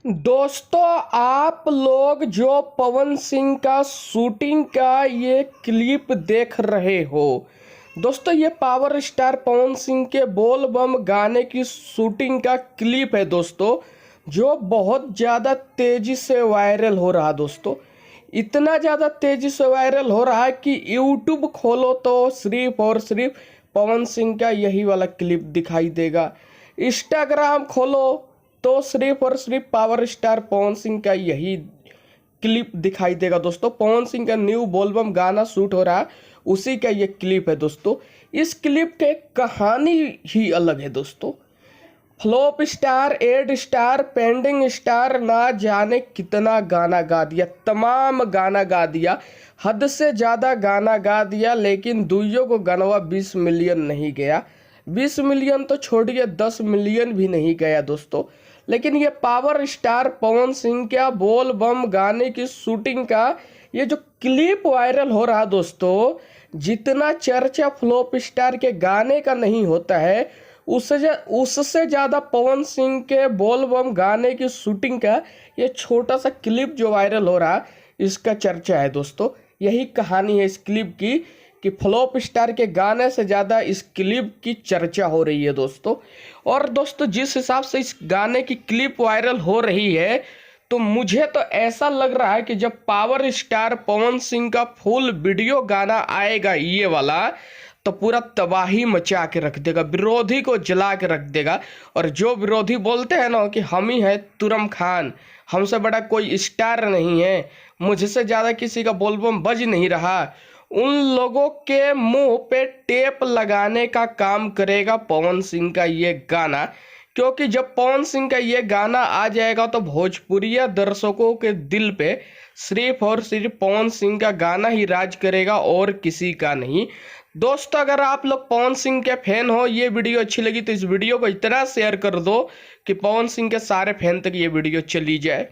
दोस्तों, आप लोग जो पवन सिंह का शूटिंग का ये क्लिप देख रहे हो, दोस्तों ये पावर स्टार पवन सिंह के बोल बम गाने की शूटिंग का क्लिप है दोस्तों, जो बहुत ज़्यादा तेज़ी से वायरल हो रहा है दोस्तों। इतना ज़्यादा तेज़ी से वायरल हो रहा है कि यूट्यूब खोलो तो सिर्फ और सिर्फ पवन सिंह का यही वाला क्लिप दिखाई देगा। इंस्टाग्राम खोलो तो सिर्फ और सिर्फ पावर स्टार पवन सिंह का यही क्लिप दिखाई देगा दोस्तों। पवन सिंह का न्यू बोलबम गाना शूट हो रहा है, उसी का ये क्लिप है दोस्तों। इस क्लिप के कहानी ही अलग है दोस्तों। Flop star, ad star, pending star, ना जाने कितना गाना गा दिया, तमाम गाना गा दिया, हद से ज़्यादा गाना गा दिया, लेकिन दुइयों को गनवा 20 मिलियन नहीं गया। 20 मिलियन तो छोड़िए, 10 मिलियन भी नहीं गया दोस्तों। लेकिन ये पावर स्टार पवन सिंह का बोल बम गाने की शूटिंग का ये जो क्लिप वायरल हो रहा दोस्तों, जितना चर्चा फ्लॉप स्टार के गाने का नहीं होता है, उससे ज़्यादा पवन सिंह के बोल बम गाने की शूटिंग का ये छोटा सा क्लिप जो वायरल हो रहा, इसका चर्चा है दोस्तों। यही कहानी है इस क्लिप की कि फ्लॉप स्टार के गाने से ज़्यादा इस क्लिप की चर्चा हो रही है दोस्तों। और दोस्तों, जिस हिसाब से इस गाने की क्लिप वायरल हो रही है, तो मुझे तो ऐसा लग रहा है कि जब पावर स्टार पवन सिंह का फुल वीडियो गाना आएगा ये वाला, तो पूरा तबाही मचा के रख देगा, विरोधी को जला के रख देगा। और जो विरोधी बोलते हैं ना कि हम ही हैं तुरम खान, हमसे बड़ा कोई स्टार नहीं है, मुझसे ज़्यादा किसी का बोलबम बज नहीं रहा, उन लोगों के मुंह पे टेप लगाने का काम करेगा पवन सिंह का ये गाना। क्योंकि जब पवन सिंह का ये गाना आ जाएगा तो भोजपुरिया दर्शकों के दिल पे सिर्फ और सिर्फ पवन सिंह का गाना ही राज करेगा और किसी का नहीं। दोस्तों, अगर आप लोग पवन सिंह के फैन हो, ये वीडियो अच्छी लगी तो इस वीडियो को इतना शेयर कर दो कि पवन सिंह के सारे फैन तक ये वीडियो चली जाए।